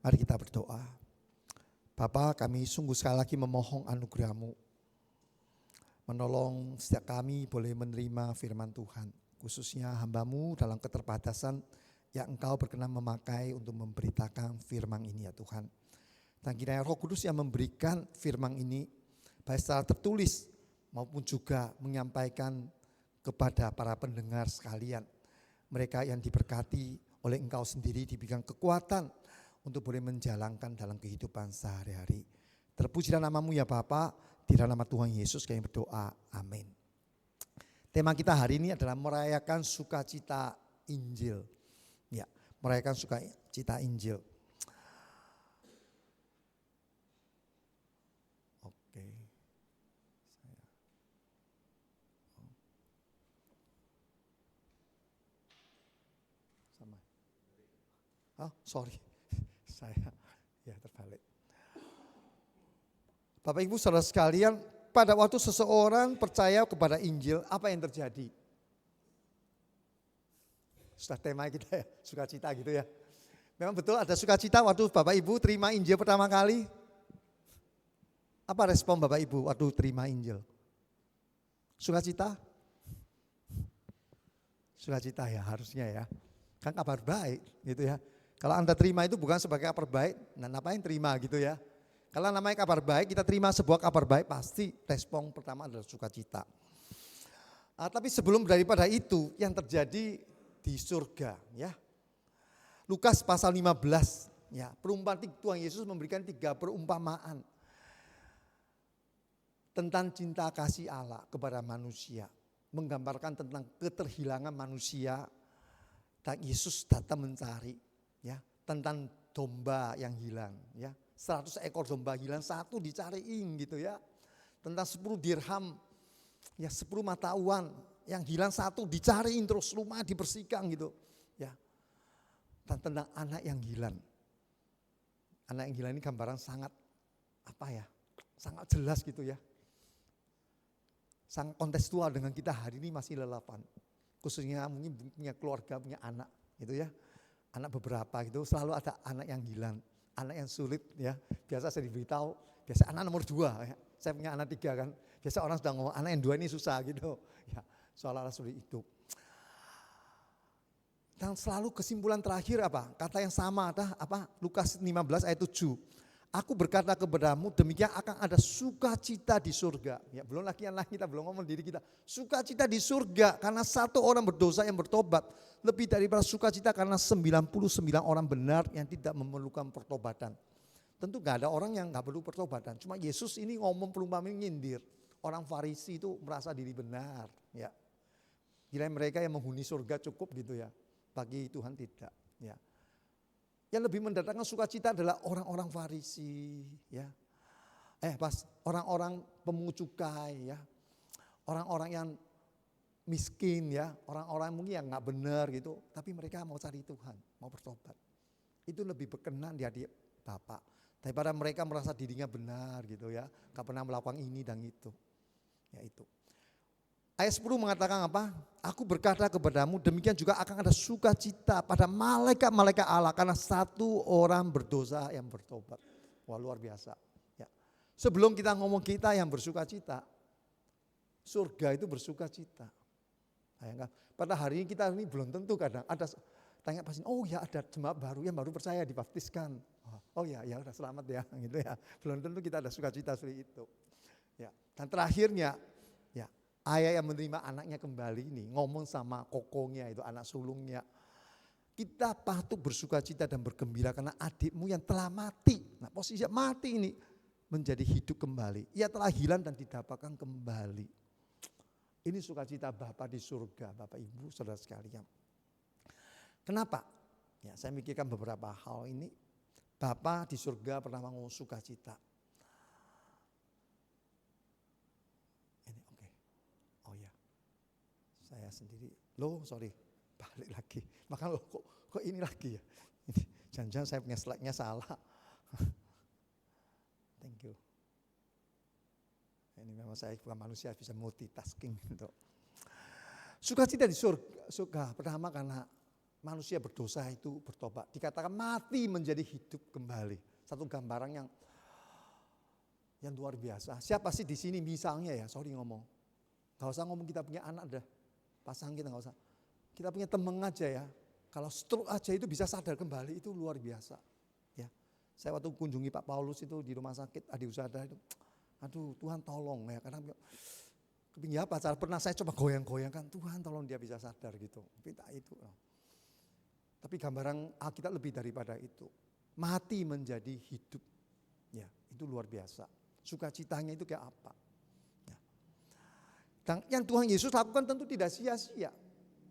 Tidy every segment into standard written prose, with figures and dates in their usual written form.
Mari kita berdoa. Bapa, kami sungguh sekali lagi memohon anugerah-Mu. Menolong setiap kami boleh menerima firman Tuhan. Khususnya hamba-Mu dalam keterbatasan yang Engkau berkenan memakai untuk memberitakan firman ini ya Tuhan. Dan kiranya Roh Kudus yang memberikan firman ini baik secara tertulis maupun juga menyampaikan kepada para pendengar sekalian. Mereka yang diberkati oleh Engkau sendiri diberikan kekuatan untuk boleh menjalankan dalam kehidupan sehari-hari. Terpujilah nama-Mu ya Bapa, di dalam nama Tuhan Yesus kami berdoa, amin. Tema kita hari ini adalah merayakan sukacita Injil. Ya, merayakan sukacita Injil. Oke. Sama. Oh, sorry. Saya terbalik. Bapak Ibu saudara sekalian, pada waktu seseorang percaya kepada Injil, apa yang terjadi? Sudah tema kita ya, sukacita gitu ya. Memang betul ada sukacita waktu Bapak Ibu terima Injil pertama kali. Apa respon Bapak Ibu waktu terima Injil? Sukacita? Sukacita ya harusnya ya. Kan kabar baik gitu ya. Kalau Anda terima itu bukan sebagai kabar baik, nah ngapain terima gitu ya. Kalau namanya kabar baik, kita terima sebuah kabar baik pasti respon pertama adalah sukacita. Tapi sebelum daripada itu yang terjadi di surga ya. Lukas pasal 15 ya, perumpamaan Tuhan Yesus memberikan 3 perumpamaan tentang cinta kasih Allah kepada manusia, menggambarkan tentang keterhilangan manusia dan Yesus datang mencari ya, tentang domba yang hilang ya. 100 ekor domba hilang, 1 dicariin gitu ya. Tentang 10 dirham ya, 10 mata uang yang hilang 1 dicariin terus, rumah dibersihkan gitu ya. Dan tentang anak yang hilang. Anak yang hilang ini gambaran sangat sangat jelas gitu ya. Sangat kontekstual dengan kita hari ini masih relevan. Khususnya mungkin punya keluarga, punya anak gitu ya. Anak beberapa gitu, selalu ada anak yang hilang, anak yang sulit ya. Biasa saya diberitahu, biasa anak nomor 2 ya. Saya punya anak 3 kan. Biasa orang sudah ngomong anak yang 2 ini susah gitu. Ya, soal-soal sulit itu. Dan selalu kesimpulan terakhir apa? Kata yang sama ada apa? Lukas 15 ayat 7. Aku berkata kepadamu demikian akan ada sukacita di surga. Ya, belum lagi yang lain, kita belum ngomong diri kita. Sukacita di surga karena 1 orang berdosa yang bertobat. Lebih daripada sukacita karena 99 orang benar yang tidak memerlukan pertobatan. Tentu gak ada orang yang gak perlu pertobatan. Cuma Yesus ini ngomong perumpamaan nyindir. Orang Farisi itu merasa diri benar. Ya. Kira mereka yang menghuni surga cukup gitu ya. Bagi Tuhan tidak. Ya. Yang lebih mendatangkan sukacita adalah orang-orang Farisi, ya, orang-orang pemungut cukai, ya, orang-orang yang miskin, ya, orang-orang mungkin yang nggak benar gitu, tapi mereka mau cari Tuhan, mau bertobat. Itu lebih berkenan di hati Bapak daripada mereka merasa dirinya benar gitu ya, nggak pernah melakukan ini dan itu, ya itu. Ayat 10 mengatakan apa? Aku berkata kepadamu demikian juga akan ada sukacita pada malaikat-malaikat Allah karena 1 orang berdosa yang bertobat. Wah luar biasa. Ya. Sebelum kita ngomong kita yang bersukacita, surga itu bersukacita. Bayangkan, pada hari ini kita ini belum tentu kadang ada tanya pasti, oh ya ada jemaat baru yang baru percaya dibaptiskan. Oh ya udah selamat ya gitu ya. Belum tentu kita ada sukacita seperti itu. Ya. Dan terakhirnya ayah yang menerima anaknya kembali ini ngomong sama kokongnya itu anak sulungnya. Kita patut bersukacita dan bergembira karena adikmu yang telah mati. Nah posisi mati ini menjadi hidup kembali. Ia telah hilang dan didapatkan kembali. Ini sukacita Bapa di surga, Bapak Ibu saudara sekalian. Kenapa? Ya saya mikirkan beberapa hal ini. Bapa di surga pernah ngomong sukacita. Saya sendiri, balik lagi. Maka kok ini lagi ya? Jangan-jangan saya punya slide-nya salah. Thank you. Ini memang saya bukan manusia bisa multitasking gitu. Sukacita di surga pertama karena manusia berdosa itu bertobat. Dikatakan mati menjadi hidup kembali. Satu gambaran yang luar biasa. Siapa sih di sini misalnya ya, sorry ngomong. Gak usah ngomong kita punya anak dah. Pasang kita gak usah. Kita punya teman aja ya. Kalau stroke aja itu bisa sadar kembali, itu luar biasa. Ya, saya waktu kunjungi Pak Paulus itu di rumah sakit Adi Usada itu, aduh Tuhan tolong ya, karena kepingin apa, cara pernah saya coba goyang-goyangkan, Tuhan tolong dia bisa sadar gitu. Minta itu. Tapi gambaran Alkitab lebih daripada itu. Mati menjadi hidup. Ya, itu luar biasa. Sukacitanya itu kayak apa? Ya. Dan yang Tuhan Yesus lakukan tentu tidak sia-sia.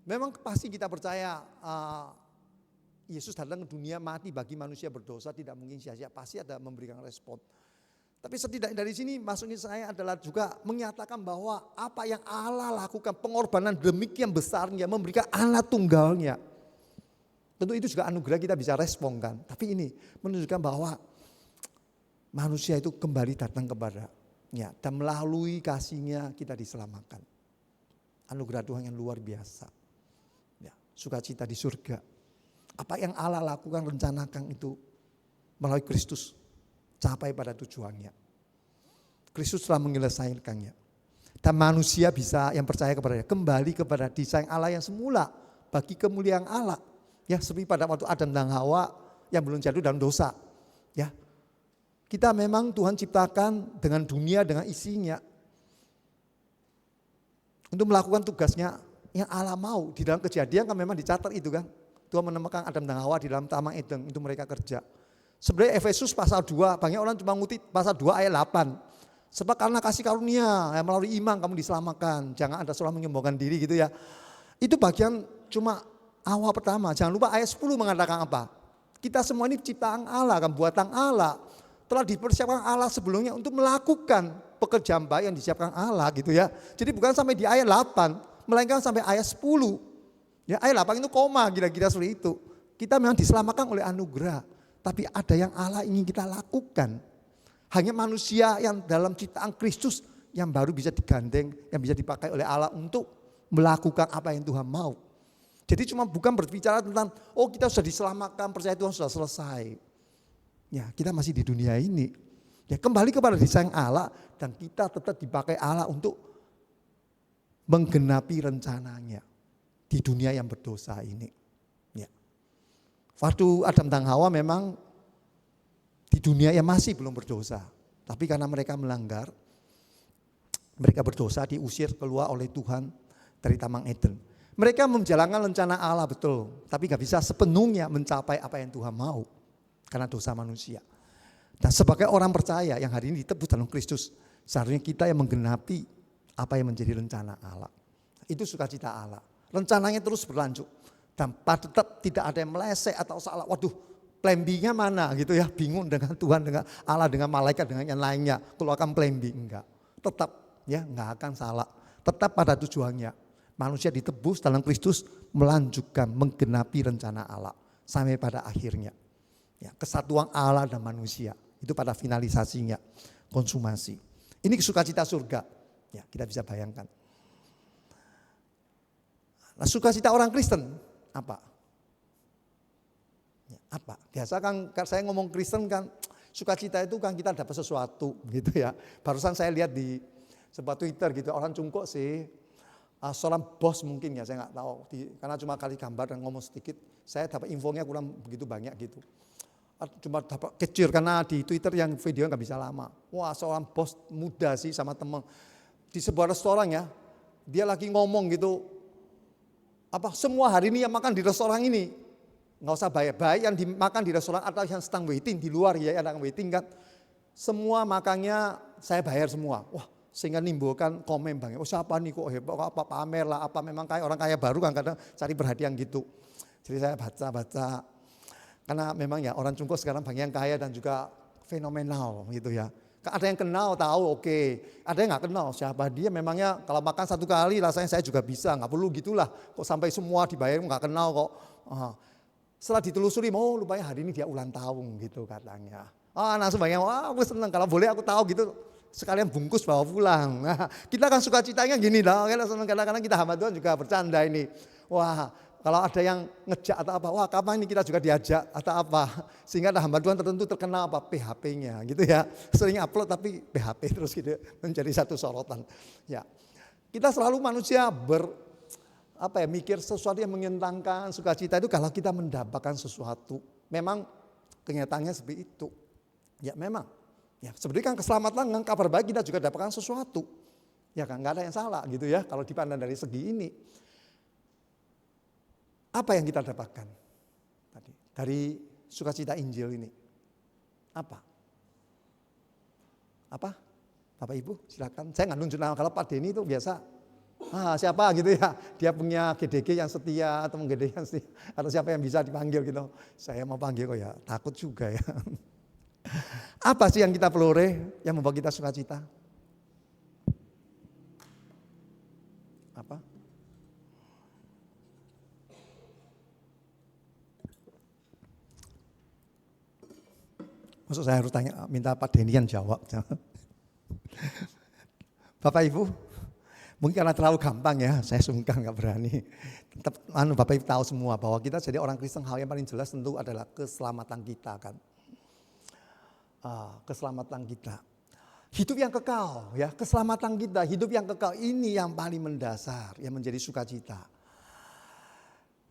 Memang pasti kita percaya Yesus datang ke dunia mati bagi manusia berdosa, tidak mungkin sia-sia, pasti ada memberikan respon. Tapi setidaknya dari sini maksudnya saya adalah juga menyatakan bahwa apa yang Allah lakukan, pengorbanan demikian besarnya, memberikan anak tunggalnya. Tentu itu juga anugerah, kita bisa respon kan. Tapi ini menunjukkan bahwa manusia itu kembali datang kepadanya dan melalui kasihnya kita diselamatkan. Anugerah Tuhan yang luar biasa. Sukacita di surga. Apa yang Allah lakukan, rencanakan itu melalui Kristus capai pada tujuannya. Kristus telah menyelesaikannya. Dan manusia bisa yang percaya kepadanya kembali kepada desain Allah yang semula bagi kemuliaan Allah. Ya, seperti pada waktu Adam dan Hawa yang belum jatuh dalam dosa. Ya. Kita memang Tuhan ciptakan dengan dunia, dengan isinya. Untuk melakukan tugasnya yang Allah mau. Di dalam Kejadian kan memang dicatat itu kan. Tuhan menemukan Adam dan Hawa di dalam Taman Eden, itu mereka kerja. Sebenarnya Efesus pasal 2, banyak orang cuma ngutip pasal 2 ayat 8. Sebab karena kasih karunia melalui iman kamu diselamatkan. Jangan ada seorang menyombongkan diri gitu ya. Itu bagian cuma awal pertama. Jangan lupa ayat 10 mengatakan apa? Kita semua ini ciptaan Allah kan, buatan Allah. Telah dipersiapkan Allah sebelumnya untuk melakukan pekerjaan baik yang disiapkan Allah gitu ya. Jadi bukan sampai di ayat 8. Melainkan sampai ayat 10. Ya, ayat 8 itu koma kira-kira seperti itu. Kita memang diselamatkan oleh anugerah. Tapi ada yang Allah ingin kita lakukan. Hanya manusia yang dalam ciptaan Kristus yang baru bisa digandeng, yang bisa dipakai oleh Allah untuk melakukan apa yang Tuhan mau. Jadi cuma bukan berbicara tentang, oh kita sudah diselamatkan, percaya Tuhan sudah selesai. Ya, kita masih di dunia ini. Ya, kembali kepada desain Allah dan kita tetap dipakai Allah untuk menggenapi rencananya di dunia yang berdosa ini. Ya. Waktu Adam dan Hawa memang di dunia yang masih belum berdosa. Tapi karena mereka melanggar, mereka berdosa, diusir keluar oleh Tuhan dari Taman Eden. Mereka menjalankan rencana Allah betul, tapi gak bisa sepenuhnya mencapai apa yang Tuhan mau. Karena dosa manusia. Dan sebagai orang percaya yang hari ini ditebus dalam Kristus, seharusnya kita yang menggenapi apa yang menjadi rencana Allah. Itu sukacita Allah. Rencananya terus berlanjut. Dan tetap tidak ada yang meleset atau salah. Waduh, plan B-nya mana gitu ya. Bingung dengan Tuhan, dengan Allah, dengan malaikat, dengan yang lainnya. Keluarkan plan B, enggak. Tetap ya enggak akan salah. Tetap pada tujuannya. Manusia ditebus dalam Kristus melanjutkan, menggenapi rencana Allah. Sampai pada akhirnya. Ya, kesatuan Allah dan manusia. Itu pada finalisasinya. Konsumasi. Ini sukacita surga. Ya, kita bisa bayangkan. Nah, sukacita orang Kristen apa? Ya, apa? Biasa kan saya ngomong Kristen kan sukacita itu kan kita dapat sesuatu gitu ya. Barusan saya lihat di sebuah Twitter gitu, orang cungkuk sih. Seorang bos mungkin ya, saya nggak tahu. Karena cuma kali gambar dan ngomong sedikit, saya dapat infonya kurang begitu banyak gitu. Cuma dapat kecil karena di Twitter yang video nggak bisa lama. Wah, seorang bos muda sih sama teman. Di sebuah restoran ya, dia lagi ngomong gitu, semua hari ini yang makan di restoran ini, nggak usah bayar, baik yang dimakan di restoran atau yang sedang waiting di luar ya, yang waiting kan, semua makannya saya bayar semua. Wah, sehingga nimbulkan komen bang, oh siapa nih kok hebat, apa pamer lah, apa memang kayak orang kaya baru kan kadang cari perhatian gitu. Jadi saya baca, karena memang ya orang Cungkuk sekarang banyak yang kaya dan juga fenomenal gitu ya. Ada yang kenal tahu oke, ada yang nggak kenal siapa dia, memangnya kalau makan satu kali rasanya saya juga bisa, nggak perlu gitulah, kok sampai semua dibayar nggak kenal kok. Setelah ditelusuri, oh lupanya hari ini dia ulang tahun gitu katanya. Langsung banyak, wah aku seneng kalau boleh aku tahu gitu, sekalian bungkus bawa pulang. Nah, kita kan suka citanya gini dah, kadang-kadang kita hamba Tuhan juga bercanda ini. Wah Kalau ada yang ngejak atau apa, wah kapan ini kita juga diajak atau apa. Sehingga ada hamba Tuhan tertentu terkenal apa PHP-nya gitu ya. Sering upload tapi PHP terus gitu menjadi satu sorotan. Ya. Kita selalu manusia mikir sesuatu yang menyenangkan, sukacita itu kalau kita mendapatkan sesuatu. Memang kenyataannya seperti itu. Ya memang. Ya, sebenarnya kan keselamatan dengan kabar baik kita juga dapatkan sesuatu. Ya kan, nggak ada yang salah gitu ya kalau dipandang dari segi ini. Apa yang kita dapatkan tadi dari sukacita Injil ini? Apa? Bapak Ibu silakan. Saya nggak nunjuk nama, kalau Pak Denny itu biasa siapa gitu ya. Dia punya GDG yang setia atau GDG yang setia, atau siapa yang bisa dipanggil gitu. Saya mau panggil kok ya, takut juga ya. Apa sih yang kita peroleh yang membuat kita sukacita? Apa? Maksud saya harus minta Pak Denny yang jawab. Bapak Ibu, mungkin karena terlalu gampang ya, saya sungkan nggak berani. Tetap Bapak Ibu tahu semua bahwa kita jadi orang Kristen, hal yang paling jelas tentu adalah keselamatan kita kan. Keselamatan kita. Hidup yang kekal ya, keselamatan kita, hidup yang kekal ini yang paling mendasar, yang menjadi sukacita.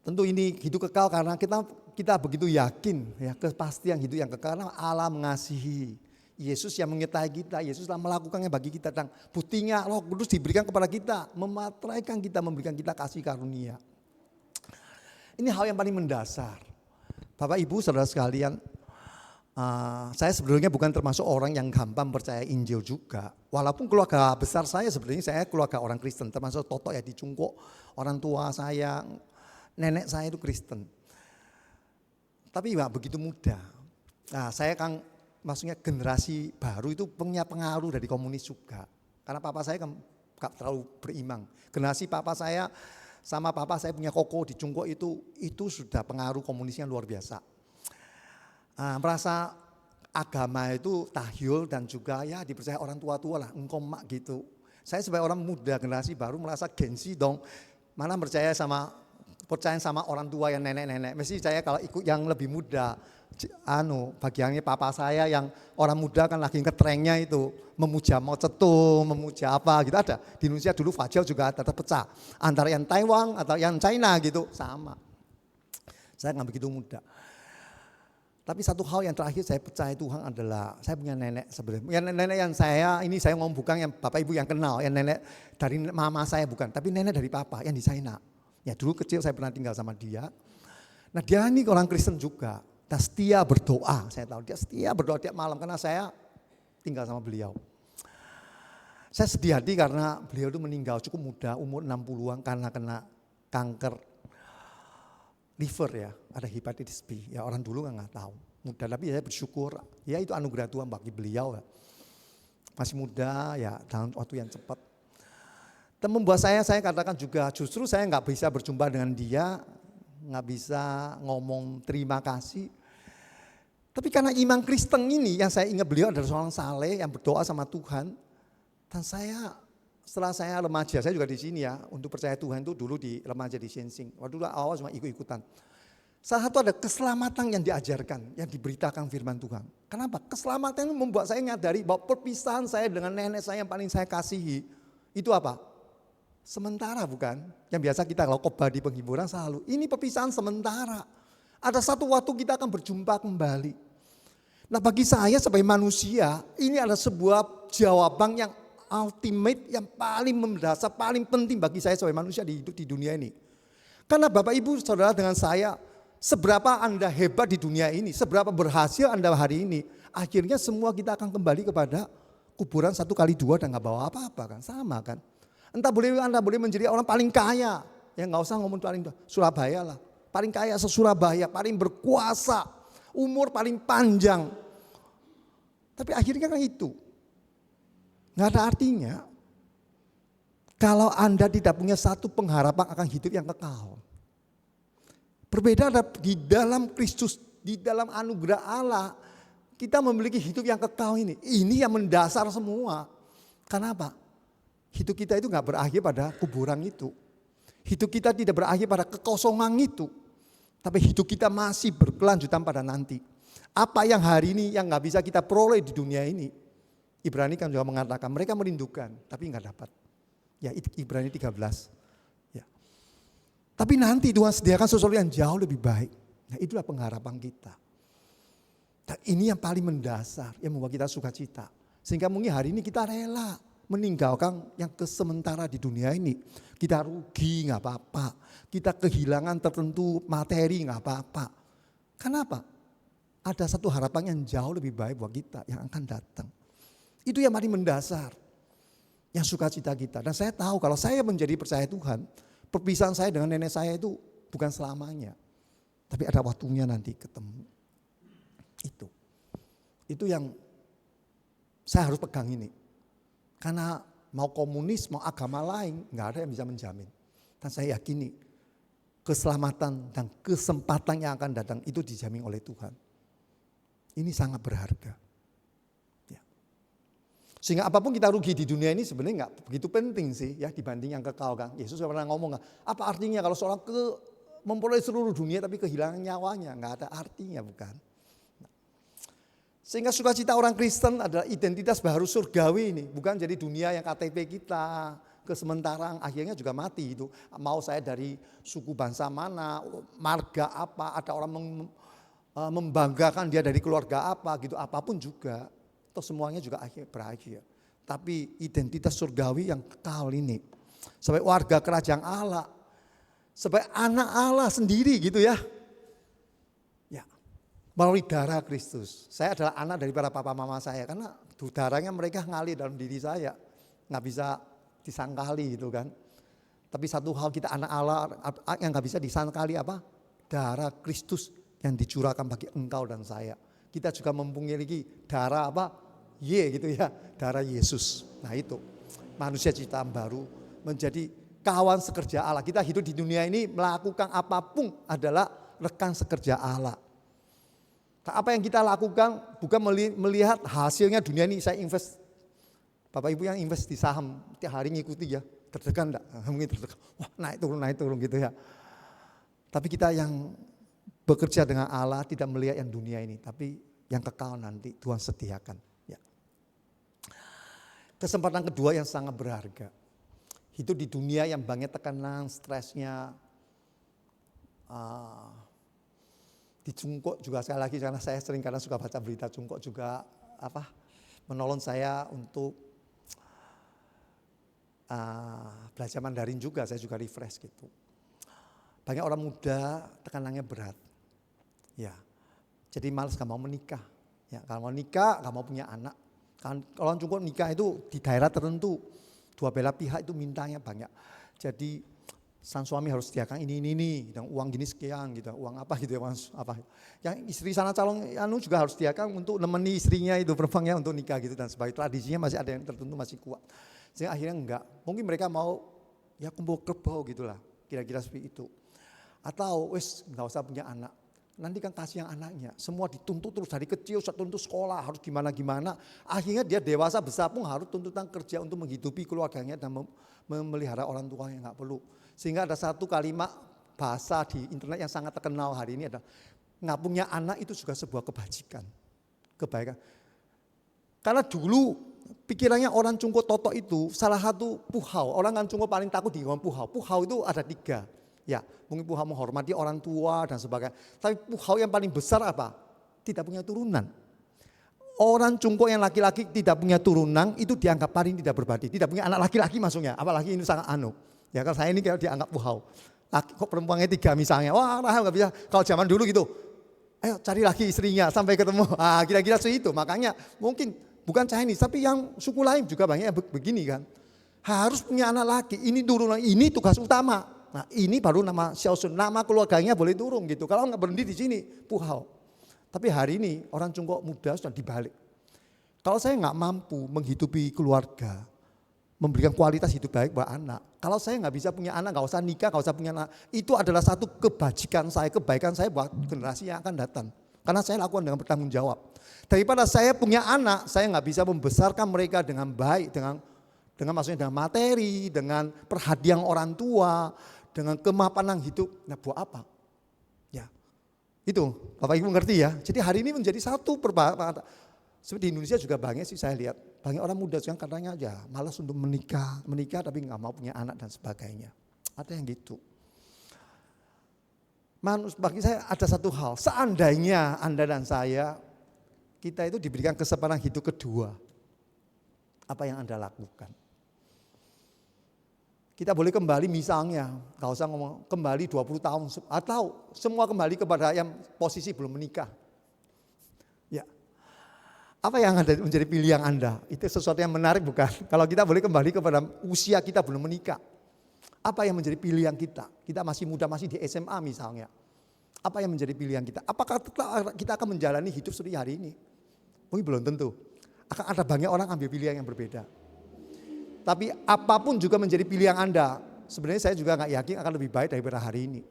Tentu ini hidup kekal karena kita begitu yakin ya kepastian hidup yang kekal karena Allah mengasihi. Yesus yang menyertai kita, Yesus telah melakukannya bagi kita dan buktinya Roh Kudus diberikan kepada kita, memateraikan kita, memberikan kita kasih karunia. Ini hal yang paling mendasar. Bapak Ibu saudara sekalian, saya sebenarnya bukan termasuk orang yang gampang percaya Injil juga. Walaupun keluarga besar saya sebenarnya saya keluarga orang Kristen, termasuk Toto ya di Cungkok, orang tua saya, nenek saya itu Kristen. Tapi nggak begitu mudah. Nah saya kan maksudnya generasi baru itu punya pengaruh dari komunis juga. Karena papa saya kan gak terlalu beriman. Generasi papa saya sama papa saya punya koko di Cungkok itu sudah pengaruh komunisnya luar biasa. Merasa agama itu tahyul dan juga ya dipercaya orang tua-tua lah, engkomak gitu. Saya sebagai orang muda generasi baru merasa gengsi dong. Mana percaya sama orang tua yang nenek-nenek. Mesti saya kalau ikut yang lebih muda. Bagiannya papa saya yang orang muda kan lagi ketrengnya itu. Memuja Mao Zedong, memuja apa gitu ada. Di Indonesia dulu Fajr juga ada terpecah. Antara yang Taiwan atau yang China gitu sama. Saya nggak begitu muda. Tapi satu hal yang terakhir saya percaya Tuhan adalah saya punya nenek sebenarnya. Yang nenek yang saya ngomong bukan yang bapak ibu yang kenal. Yang nenek dari mama saya bukan. Tapi nenek dari papa yang di China. Ya dulu kecil saya pernah tinggal sama dia. Nah dia ini orang Kristen juga. Dia setia berdoa. Saya tahu dia setia berdoa tiap malam karena saya tinggal sama beliau. Saya sedih hati karena beliau itu meninggal cukup muda, umur 60-an karena kena kanker liver ya. Ada hepatitis B. Ya orang dulu nggak tahu. Muda tapi saya bersyukur. Ya itu anugerah Tuhan bagi beliau. Masih muda ya dalam waktu yang cepat. Dan membuat saya katakan juga justru saya nggak bisa berjumpa dengan dia, nggak bisa ngomong terima kasih. Tapi karena iman Kristen ini yang saya ingat beliau adalah seorang saleh yang berdoa sama Tuhan. Dan setelah saya remaja, saya juga di sini ya untuk percaya Tuhan itu dulu di remaja di Shenzhen. Waktu dulu awal cuma ikut-ikutan. Salah satu ada keselamatan yang diajarkan, yang diberitakan firman Tuhan. Kenapa? Keselamatan itu membuat saya nyadari bahwa perpisahan saya dengan nenek saya yang paling saya kasihi itu apa? Sementara bukan? Yang biasa kita kalau khotbah di penghiburan selalu, ini perpisahan sementara. Ada satu waktu kita akan berjumpa kembali. Nah bagi saya sebagai manusia, ini adalah sebuah jawaban yang ultimate, yang paling mendasar, paling penting bagi saya sebagai manusia di hidup di dunia ini. Karena Bapak Ibu Saudara dengan saya, seberapa Anda hebat di dunia ini, seberapa berhasil Anda hari ini, akhirnya semua kita akan kembali kepada kuburan 1 kali 2 dan gak bawa apa-apa kan, sama kan. Anda boleh menjadi orang paling kaya, ya nggak usah ngomong paling Surabaya lah, paling kaya se-Surabaya, paling berkuasa, umur paling panjang. Tapi akhirnya kan itu, nggak ada artinya kalau Anda tidak punya satu pengharapan akan hidup yang kekal. Berbeda di dalam Kristus, di dalam anugerah Allah, kita memiliki hidup yang kekal ini. Ini yang mendasar semua. Kenapa? Hidup kita itu gak berakhir pada kuburan itu. Hidup kita tidak berakhir pada kekosongan itu. Tapi hidup kita masih berkelanjutan pada nanti. Apa yang hari ini yang gak bisa kita peroleh di dunia ini. Ibrani kan juga mengatakan mereka merindukan tapi gak dapat. Ya Ibrani 13. Ya. Tapi nanti Tuhan sediakan sesuatu yang jauh lebih baik. Nah itulah pengharapan kita. Dan ini yang paling mendasar yang membuat kita sukacita. Sehingga mungkin hari ini kita rela meninggalkan yang sementara di dunia ini. Kita rugi gak apa-apa. Kita kehilangan tertentu materi gak apa-apa. Kenapa? Ada satu harapan yang jauh lebih baik buat kita yang akan datang. Itu yang paling mendasar. Yang sukacita kita. Dan saya tahu kalau saya menjadi percaya Tuhan, perpisahan saya dengan nenek saya itu bukan selamanya. Tapi ada waktunya nanti ketemu. Itu yang saya harus pegang ini. Karena mau komunis, mau agama lain, gak ada yang bisa menjamin. Dan saya yakini keselamatan dan kesempatan yang akan datang itu dijamin oleh Tuhan. Ini sangat berharga. Ya. Sehingga apapun kita rugi di dunia ini sebenarnya gak begitu penting sih ya dibanding yang kekal kan. Yesus pernah ngomong apa artinya kalau seorang memperoleh seluruh dunia tapi kehilangan nyawanya. Gak ada artinya bukan. Sehingga sukacita orang Kristen adalah identitas baru surgawi ini. Bukan jadi dunia yang KTP kita, kesementaraan akhirnya juga mati itu. Mau saya dari suku bangsa mana, marga apa, ada orang membanggakan dia dari keluarga apa gitu, apapun juga. Atau semuanya juga berakhir. Tapi identitas surgawi yang kekal ini. Sebagai warga kerajaan Allah. Sebagai anak Allah sendiri gitu ya. Melalui darah Kristus. Saya adalah anak dari para papa mama saya. Karena darahnya mereka ngalir dalam diri saya. Gak bisa disangkali gitu kan. Tapi satu hal kita anak Allah yang gak bisa disangkali apa? Darah Kristus yang dicurahkan bagi engkau dan saya. Kita juga memiliki darah apa? Gitu ya. Darah Yesus. Nah itu. Manusia ciptaan baru menjadi kawan sekerja Allah. Kita hidup di dunia ini melakukan apapun adalah rekan sekerja Allah. Apa yang kita lakukan bukan melihat hasilnya dunia ini saya invest. Bapak Ibu yang invest di saham tiap hari ngikuti ya, tertekan enggak? Mungkin tertekan. Wah, naik turun gitu ya. Tapi kita yang bekerja dengan Allah tidak melihat yang dunia ini, tapi yang kekal nanti Tuhan sediakan. Ya. Kesempatan kedua yang sangat berharga. Hidup di dunia yang banyak tekanan, stresnya, di Cungkok juga sekali lagi karena saya sering karena suka baca berita Cungkok juga menolong saya untuk belajar Mandarin juga, saya juga refresh gitu. Banyak orang muda tekanannya berat, ya. Jadi malas gak mau menikah, ya. Kalau mau nikah, gak mau punya anak. Kalau orang Cungkok nikah itu di daerah tertentu, dua belah pihak itu mintanya banyak. Jadi sang suami harus sediakan ini, dan uang gini sekian gitu, uang apa gitu ya, apa. Yang istri sana calon juga harus sediakan untuk nemeni istrinya itu perempuannya untuk nikah gitu dan sebagai tradisinya masih ada yang tertentu masih kuat. Sehingga akhirnya enggak, mungkin mereka mau ya kumpul kerbau gitulah, kira-kira seperti itu. Atau enggak usah punya anak, nanti kan kasihan anaknya, semua dituntut terus dari kecil, tuntut sekolah harus gimana-gimana. Akhirnya dia dewasa besar pun harus tuntutan kerja untuk menghidupi keluarganya dan memelihara orang tua yang enggak perlu. Sehingga ada satu kalimat bahasa di internet yang sangat terkenal hari ini adalah nggak punya anak itu juga sebuah kebaikan. Karena dulu pikirannya orang Cungkok Totok itu salah satu puhau. Orang kan Cungkok paling takut di puhau. Puhau itu ada 3. Ya, mungkin puhau menghormati orang tua dan sebagainya. Tapi puhau yang paling besar apa? Tidak punya turunan. Orang Cungkok yang laki-laki tidak punya turunan itu dianggap paling tidak berbakti. Tidak punya anak laki-laki maksudnya. Apalagi ini sangat Ya kalau saya ini kalau dianggap puhau. Kok perempuannya 3 misalnya. Wah Rahel gak bisa. Kalau zaman dulu gitu. Ayo cari lagi istrinya sampai ketemu. Kira-kira seperti itu. Makanya mungkin bukan Chinese. Tapi yang suku lain juga banyak yang begini kan. Harus punya anak laki. Ini turunan. Ini tugas utama. Nah ini baru nama Xiaosun. Nama keluarganya boleh turun gitu. Kalau gak berhenti di sini puhau. Tapi hari ini orang Cungkok muda sudah dibalik. Kalau saya gak mampu menghidupi keluarga. Memberikan kualitas hidup baik buat anak. Kalau saya nggak bisa punya anak, nggak usah nikah, nggak usah punya anak. Itu adalah satu kebaikan saya buat generasi yang akan datang. Karena saya lakukan dengan bertanggung jawab. Daripada saya punya anak, saya nggak bisa membesarkan mereka dengan baik, dengan maksudnya dengan materi, dengan perhatian orang tua, dengan kemapanan hidup, nah buat apa? Ya, itu Bapak Ibu ngerti ya. Jadi hari ini menjadi satu perbedaan. Seperti di Indonesia juga banyak sih saya lihat. Banyak orang muda yang katanya ya malas untuk menikah tapi nggak mau punya anak dan sebagainya. Ada yang gitu. Bagi saya ada satu hal, seandainya Anda dan saya, kita itu diberikan kesempatan hidup kedua. Apa yang Anda lakukan? Kita boleh kembali misalnya, gak usah ngomong kembali 20 tahun, atau semua kembali kepada yang posisi belum menikah. Ya, apa yang ada menjadi pilihan Anda? Itu sesuatu yang menarik bukan? Kalau kita boleh kembali kepada usia kita belum menikah. Apa yang menjadi pilihan kita? Kita masih muda, masih di SMA misalnya. Apa yang menjadi pilihan kita? Apakah kita akan menjalani hidup seperti hari ini? Mungkin belum tentu. Akan ada banyak orang ambil pilihan yang berbeda. Tapi apapun juga menjadi pilihan Anda, sebenarnya saya juga nggak yakin akan lebih baik daripada hari ini.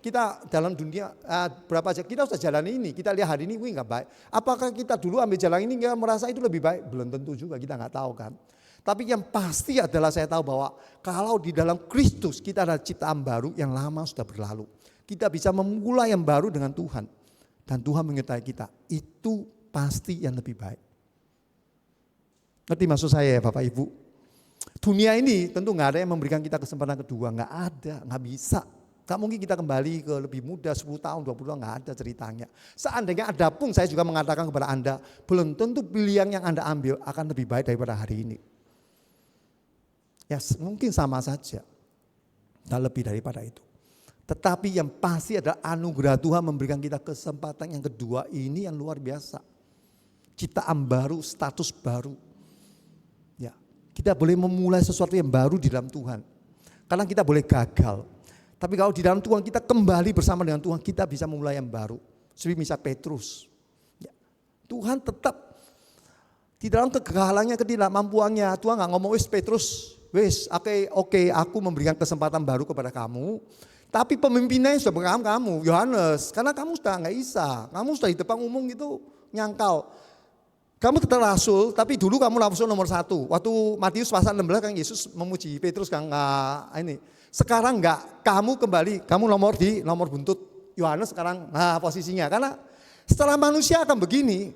Kita dalam dunia berapa aja kita sudah jalan ini, kita lihat hari ini nggak baik. Apakah kita dulu ambil jalan ini nggak merasa itu lebih baik? Belum tentu juga, kita nggak tahu kan. Tapi yang pasti adalah saya tahu bahwa kalau di dalam Kristus kita ada ciptaan baru, yang lama sudah berlalu. Kita bisa memulai yang baru dengan Tuhan. Dan Tuhan menyertai kita. Itu pasti yang lebih baik. Ngerti maksud saya ya Bapak Ibu? Dunia ini tentu gak ada yang memberikan kita kesempatan kedua. Gak ada, gak bisa. Gak mungkin kita kembali ke lebih muda 10 tahun, 20 tahun, gak ada ceritanya. Seandainya ada pun saya juga mengatakan kepada Anda, belum tentu pilihan yang Anda ambil akan lebih baik daripada hari ini. Ya mungkin sama saja, tak lebih daripada itu. Tetapi yang pasti adalah anugerah Tuhan memberikan kita kesempatan yang kedua ini yang luar biasa. Ciptaan baru, status baru. Ya, kita boleh memulai sesuatu yang baru di dalam Tuhan. Karena kita boleh gagal. Tapi kalau di dalam Tuhan kita kembali bersama dengan Tuhan, kita bisa memulai yang baru. Seperti misal Petrus. Ya, Tuhan tetap di dalam kegagalannya, ketidakmampuannya. Tuhan gak ngomong, wis Petrus, wis oke, aku memberikan kesempatan baru kepada kamu. Tapi pemimpinnya sudah berkam kamu, Yohanes, karena kamu sudah nggak bisa, kamu sudah di depan umum gitu nyangkal. Kamu tetap rasul, tapi dulu kamu rasul nomor 1. Waktu Matius pasal 16 kan Yesus memuji Petrus kan ini. Sekarang nggak, kamu kembali, kamu nomor buntut Yohanes sekarang posisinya. Karena setelah manusia akan begini,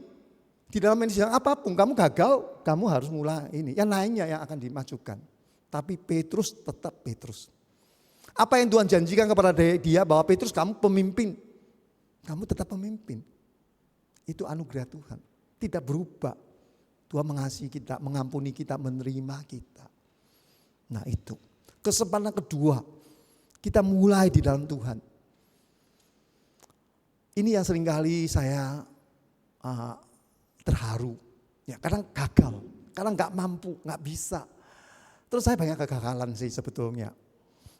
di dalam manusia apapun kamu gagal, kamu harus mulai ini. Yang lainnya yang akan dimajukan. Tapi Petrus tetap Petrus. Apa yang Tuhan janjikan kepada dia bahwa Petrus kamu pemimpin. Kamu tetap pemimpin. Itu anugerah Tuhan. Tidak berubah. Tuhan mengasihi kita, mengampuni kita, menerima kita. Nah itu. Kesempatan kedua. Kita mulai di dalam Tuhan. Ini yang seringkali saya terharu. Ya, kadang gagal. Kadang gak mampu, gak bisa. Terus saya banyak kegagalan sih sebetulnya.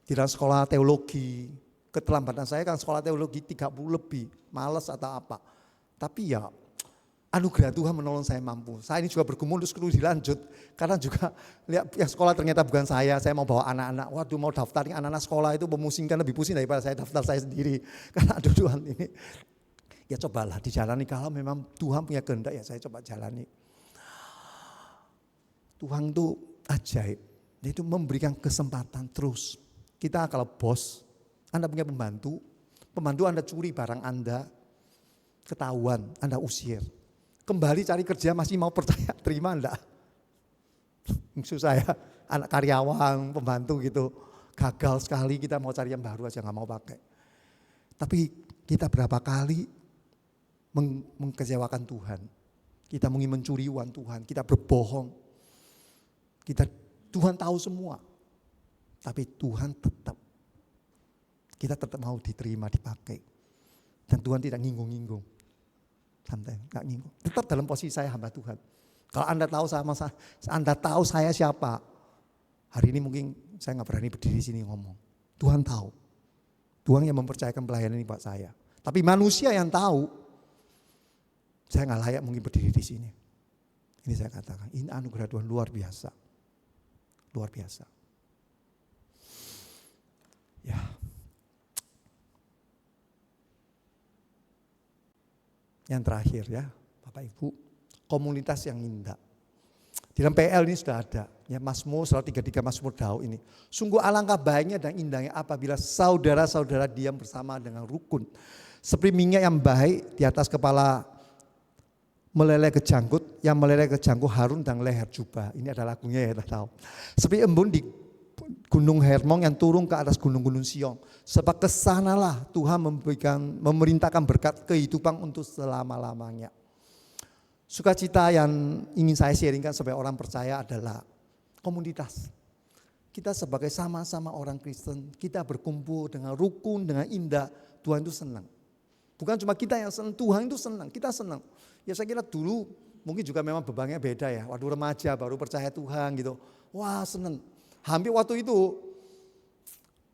Di dalam sekolah teologi, keterlambatan saya kan sekolah teologi 30 lebih, malas atau apa. Tapi ya anugerah Tuhan menolong saya mampu. Saya ini juga bergumul terus dilanjut. Karena juga lihat yang sekolah ternyata bukan saya mau bawa anak-anak. Waduh mau daftar anak-anak sekolah itu memusingkan, lebih pusing daripada saya daftar saya sendiri. Karena aduh Tuhan ini. Ya cobalah dijalani, kalau memang Tuhan punya kehendak ya saya coba jalani. Tuhan itu ajaib, dia itu memberikan kesempatan terus. Kita kalau bos, Anda punya pembantu Anda curi barang Anda, ketahuan, Anda usir. Kembali cari kerja masih mau percaya, terima enggak? Maksud saya, anak karyawan, pembantu gitu, gagal sekali kita mau cari yang baru aja gak mau pakai. Tapi kita berapa kali mengkecewakan Tuhan. Kita ingin mencuri uang Tuhan, kita berbohong. Tuhan tahu semua. Tapi Tuhan kita tetap mau diterima, dipakai. Dan Tuhan tidak nginggung-nginggung. Santai, gak nginggung. Tetap dalam posisi saya hamba Tuhan. Kalau Anda tahu saya siapa, hari ini mungkin saya gak berani berdiri di sini ngomong. Tuhan tahu. Tuhan yang mempercayakan pelayanan ini buat saya. Tapi manusia yang tahu, saya gak layak mungkin berdiri di sini. Ini saya katakan, ini anugerah Tuhan luar biasa. Luar biasa. Ya. Yang terakhir ya, Bapak Ibu, komunitas yang indah. Di dalam PL ini sudah ada, ya Mazmur 133 Mazmur Daud ini. Sungguh alangkah baiknya dan indahnya apabila saudara-saudara diam bersama dengan rukun. Seperti minyak yang baik di atas kepala meleleh ke janggut, yang meleleh ke janggut Harun dan leher jubah. Ini adalah lagunya ya, kita tahu. Seperti embun di gunung Hermon yang turun ke atas gunung-gunung Sion. Sebab kesanalah Tuhan memerintahkan berkat kehidupan untuk selama-lamanya. Sukacita yang ingin saya sharingkan sebagai orang percaya adalah komunitas. Kita sebagai sama-sama orang Kristen, kita berkumpul dengan rukun, dengan indah, Tuhan itu senang. Bukan cuma kita yang senang, Tuhan itu senang, kita senang. Ya saya kira dulu mungkin juga memang bebannya beda ya, waktu remaja baru percaya Tuhan gitu. Wah senang, hampir waktu itu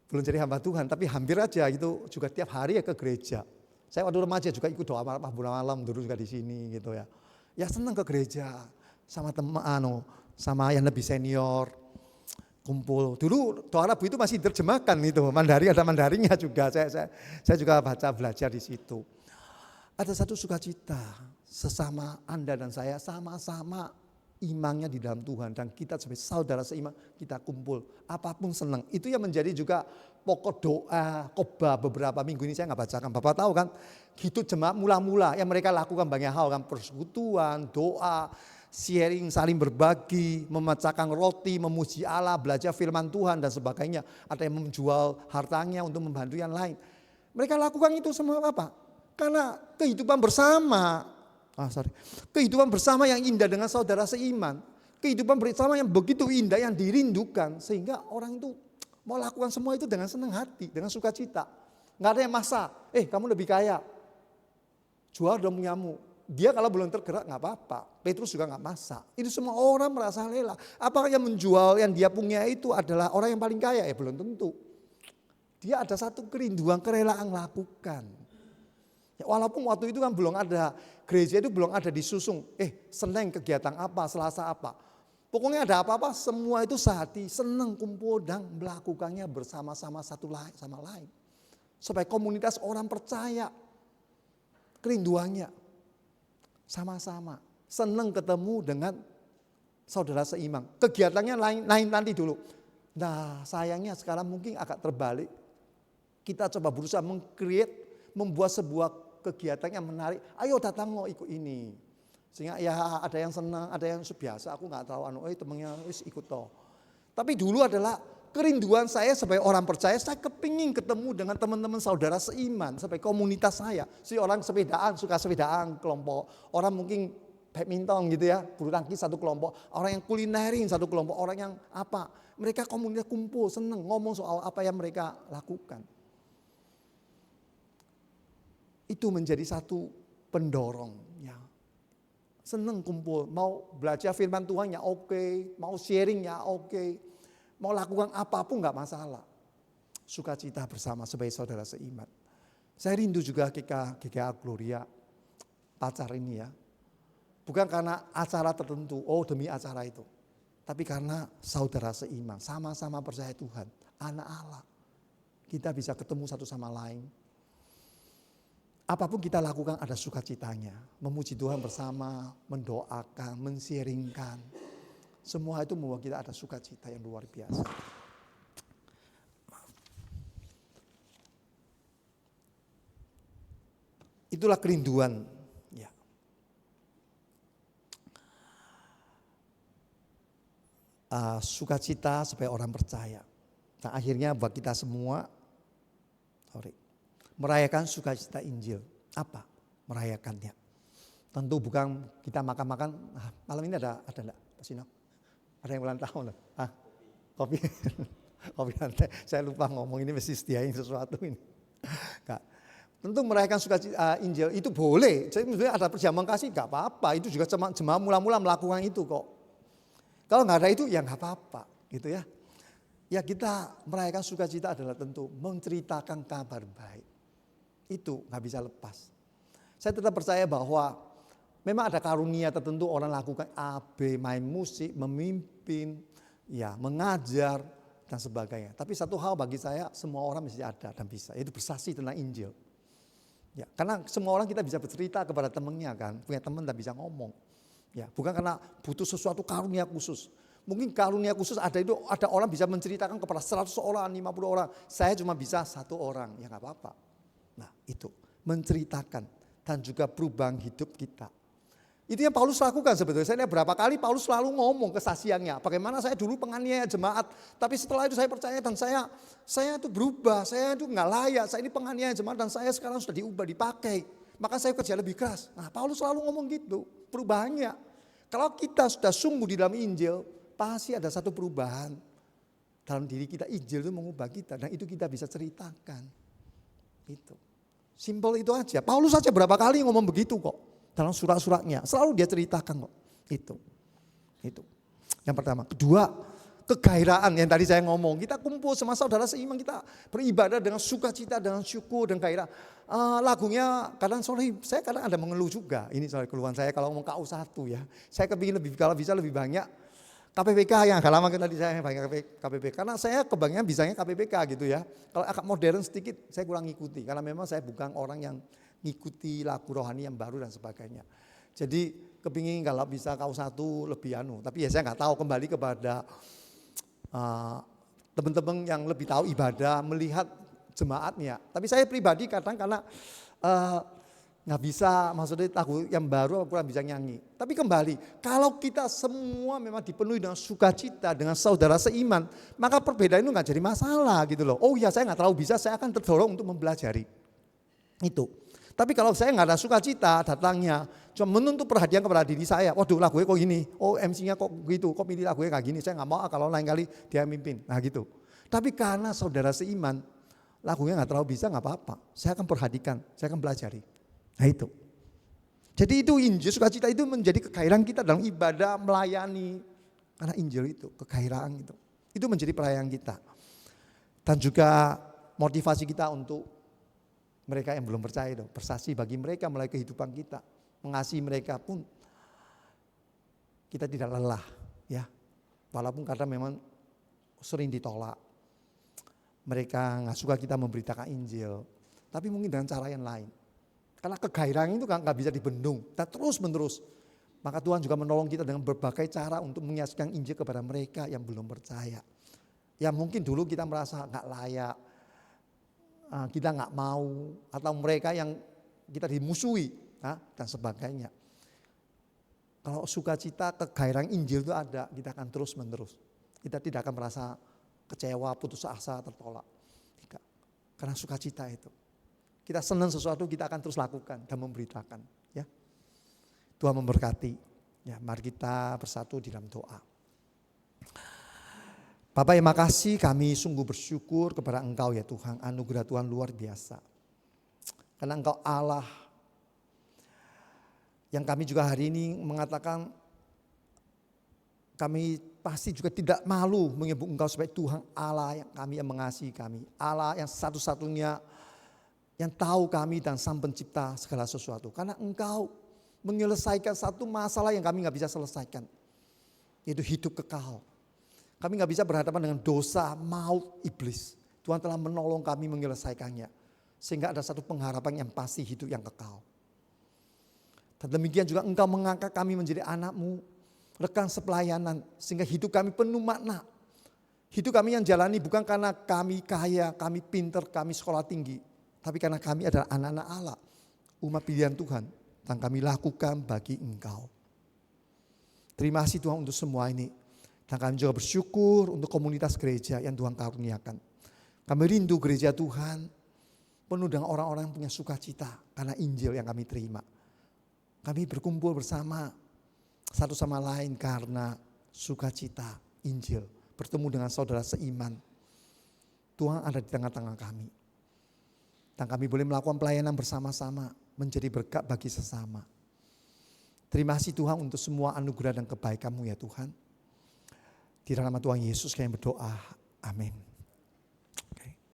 belum jadi hamba Tuhan, tapi hampir aja gitu juga tiap hari ya ke gereja. Saya waktu remaja juga ikut doa malam dulu juga di sini gitu ya. Ya senang ke gereja sama teman, sama yang lebih senior, kumpul. Dulu doa Rabu itu masih diterjemahkan itu, Mandarin ada Mandarinnya juga. Saya juga belajar di situ. Ada satu sukacita sesama Anda dan saya sama-sama imannya di dalam Tuhan dan kita sebagai saudara seiman kita kumpul. Apapun senang. Itu yang menjadi juga pokok doa khotbah beberapa minggu ini saya nggak bacakan. Bapak tahu kan, hidup jemaat mula-mula yang mereka lakukan banyak hal kan, persekutuan, doa, sharing, saling berbagi, memecahkan roti, memuji Allah, belajar firman Tuhan dan sebagainya. Ada yang menjual hartanya untuk membantu yang lain. Mereka lakukan itu semua apa? Karena kehidupan bersama. Kehidupan bersama yang indah dengan saudara seiman. Kehidupan bersama yang begitu indah yang dirindukan. Sehingga orang itu mau lakukan semua itu dengan senang hati, dengan sukacita. Nggak ada yang maksa, kamu lebih kaya, jual dong punyamu. Dia kalau belum tergerak nggak apa-apa. Petrus juga nggak maksa. Itu semua orang merasa rela. Apakah yang menjual yang dia punya itu adalah orang yang paling kaya? Belum tentu. Dia ada satu kerinduan, kerelaan lakukan. Ya, walaupun waktu itu kan belum ada, gereja itu belum ada disusung. Senin kegiatan apa, Selasa apa. Pokoknya ada apa-apa, semua itu sehati, senang kumpul dan melakukannya bersama-sama satu sama lain. Supaya komunitas orang percaya, kerinduannya sama-sama. Senang ketemu dengan saudara seiman. Kegiatannya lain nanti dulu. Nah sayangnya sekarang mungkin agak terbalik. Kita coba berusaha membuat sebuah kegiatan yang menarik, ayo datang lo ikut ini. Sehingga ya ada yang senang, ada yang biasa, aku nggak tahu temennya ikut toh. Tapi dulu adalah kerinduan saya sebagai orang percaya, saya kepingin ketemu dengan teman-teman saudara seiman, sebagai komunitas saya. Si orang sepedaan, suka sepedaan kelompok, orang mungkin badminton gitu ya, bulu tangkis satu kelompok, orang yang kulinerin satu kelompok, orang yang apa. Mereka komunitas kumpul, senang ngomong soal apa yang mereka lakukan. Itu menjadi satu pendorong ya. Senang kumpul, mau belajar firman Tuhan ya oke, mau sharing ya oke, mau lakukan apapun nggak masalah. Sukacita bersama sebagai saudara seiman. Saya rindu juga GKA Gloria pacar ini ya. Bukan karena acara tertentu, demi acara itu. Tapi karena saudara seiman, sama-sama percaya Tuhan, anak Allah. Kita bisa ketemu satu sama lain. Apapun kita lakukan ada sukacitanya. Memuji Tuhan bersama, mendoakan, men-sharingkan. Semua itu membuat kita ada sukacita yang luar biasa. Itulah kerinduan. Ya. Sukacita supaya orang percaya. Nah akhirnya buat kita semua, merayakan sukacita Injil. Apa merayakannya? Tentu bukan kita makan-makan. Malam ini ada enggak, Pak Sino? Ada yang ulang tahun? Kopi. Kopi nanti. Saya lupa ngomong ini mesti sediain sesuatu ini. Enggak. Tentu merayakan sukacita Injil itu boleh. Jadi ada perjamuan kasih enggak apa-apa. Itu juga jemaat mula-mula melakukan itu kok. Kalau enggak ada itu ya enggak apa-apa, gitu ya. Ya kita merayakan sukacita adalah tentu menceritakan kabar baik. Itu nggak bisa lepas. Saya tetap percaya bahwa memang ada karunia tertentu orang lakukan A, B, main musik, memimpin, ya mengajar dan sebagainya. Tapi satu hal bagi saya semua orang mesti ada dan bisa, yaitu bersaksi tentang Injil. Ya, karena semua orang kita bisa bercerita kepada temannya kan, punya teman dan bisa ngomong. Ya, bukan karena butuh sesuatu karunia khusus. Mungkin karunia khusus ada orang bisa menceritakan kepada 100 orang, 50 orang. Saya cuma bisa 1 orang, ya nggak apa-apa. Nah itu, menceritakan dan juga perubahan hidup kita. Itu yang Paulus lakukan sebetulnya. Saya lihat berapa kali Paulus selalu ngomong kesaksiannya. Bagaimana saya dulu penganiaya jemaat. Tapi setelah itu saya percaya dan saya itu berubah. Saya itu nggak layak. Saya ini penganiaya jemaat dan saya sekarang sudah diubah, dipakai. Maka saya kerja lebih keras. Nah Paulus selalu ngomong gitu. Perubahannya. Kalau kita sudah sungguh di dalam Injil, pasti ada satu perubahan. Dalam diri kita, Injil itu mengubah kita. Dan itu kita bisa ceritakan. Itu. Simple itu aja. Paulus saja berapa kali ngomong begitu kok. Dalam surat-suratnya. Selalu dia ceritakan kok. Itu. Yang pertama. Kedua, kegairaan yang tadi saya ngomong. Kita kumpul sama saudara seiman. Kita beribadah dengan sukacita, dengan syukur dan gairah. Lagunya kadang saya kadang ada mengeluh juga. Ini soal keluhan saya kalau ngomong KU1 ya. Saya kepingin kalau bisa lebih banyak KPPK yang agak lama tadi saya banyak KPPK. Karena saya kebanyakan bisanya KPPK gitu ya. Kalau agak modern sedikit saya kurang ngikuti. Karena memang saya bukan orang yang ngikuti lagu rohani yang baru dan sebagainya. Jadi kepingin kalau bisa KU1 lebih Tapi ya saya nggak tahu, kembali kepada teman-teman yang lebih tahu ibadah, melihat jemaatnya. Tapi saya pribadi kadang karena nggak bisa, maksudnya lagu yang baru aku kurang bisa nyanyi. Tapi kembali, kalau kita semua memang dipenuhi dengan sukacita, dengan saudara seiman, maka perbedaan itu nggak jadi masalah gitu loh. Oh iya saya nggak terlalu bisa, saya akan terdorong untuk mempelajari. Itu. Tapi kalau saya nggak ada sukacita datangnya, cuma menuntut perhatian kepada diri saya. Waduh lagunya kok gini, oh MC-nya kok gitu, kok pilih lagunya kayak gini. Saya nggak mau kalau lain kali dia mimpin. Nah gitu. Tapi karena saudara seiman, lagunya nggak terlalu bisa nggak apa-apa. Saya akan perhatikan, saya akan pelajari. Nah itu. Jadi itu Injil, sukacita itu menjadi kegairahan kita dalam ibadah, melayani. Karena Injil itu, kegairahan itu. Itu menjadi pelayanan kita. Dan juga motivasi kita untuk mereka yang belum percaya dong, bersaksi bagi mereka melalui kehidupan kita, mengasihi mereka pun kita tidak lelah, ya. Walaupun kadang memang sering ditolak, mereka nggak suka kita memberitakan Injil, tapi mungkin dengan cara yang lain. Karena kegairahan itu nggak bisa dibendung, dan terus menerus. Maka Tuhan juga menolong kita dengan berbagai cara untuk menyaksikan Injil kepada mereka yang belum percaya. Ya mungkin dulu kita merasa nggak layak, kita nggak mau, atau mereka yang kita dimusuhi dan sebagainya. Kalau sukacita, kegairahan Injil itu ada, kita akan terus menerus. Kita tidak akan merasa kecewa, putus asa, tertolak. Tidak. Karena sukacita itu. Kita senang sesuatu, kita akan terus lakukan dan memberitakan. Ya. Tuhan memberkati. Ya, mari kita bersatu di dalam doa. Bapak yang makasih, kami sungguh bersyukur kepada Engkau ya Tuhan, anugerah Tuhan luar biasa. Karena Engkau Allah yang kami juga hari ini mengatakan kami pasti juga tidak malu menyebut Engkau sebagai Tuhan Allah yang mengasihi kami. Allah yang satu-satunya yang tahu kami dan Sang Pencipta segala sesuatu. Karena Engkau menyelesaikan satu masalah yang kami gak bisa selesaikan. Yaitu hidup kekal. Kami gak bisa berhadapan dengan dosa, maut, iblis. Tuhan telah menolong kami menyelesaikannya. Sehingga ada satu pengharapan yang pasti, hidup yang kekal. Dan demikian juga Engkau mengangkat kami menjadi anak-Mu, rekan sepelayanan. Sehingga hidup kami penuh makna. Hidup kami yang jalani bukan karena kami kaya, kami pinter, kami sekolah tinggi. Tapi karena kami adalah anak-anak Allah, umat pilihan Tuhan. Dan kami lakukan bagi Engkau. Terima kasih Tuhan untuk semua ini. Dan kami juga bersyukur untuk komunitas gereja yang Tuhan karuniakan. Kami rindu gereja Tuhan penuh dengan orang-orang yang punya sukacita karena Injil yang kami terima. Kami berkumpul bersama satu sama lain karena sukacita Injil. Bertemu dengan saudara seiman. Tuhan ada di tengah-tengah kami. Dan kami boleh melakukan pelayanan bersama-sama menjadi berkat bagi sesama. Terima kasih Tuhan untuk semua anugerah dan kebaikan-Mu ya Tuhan. Di dalam nama Tuhan Yesus kami berdoa. Amin.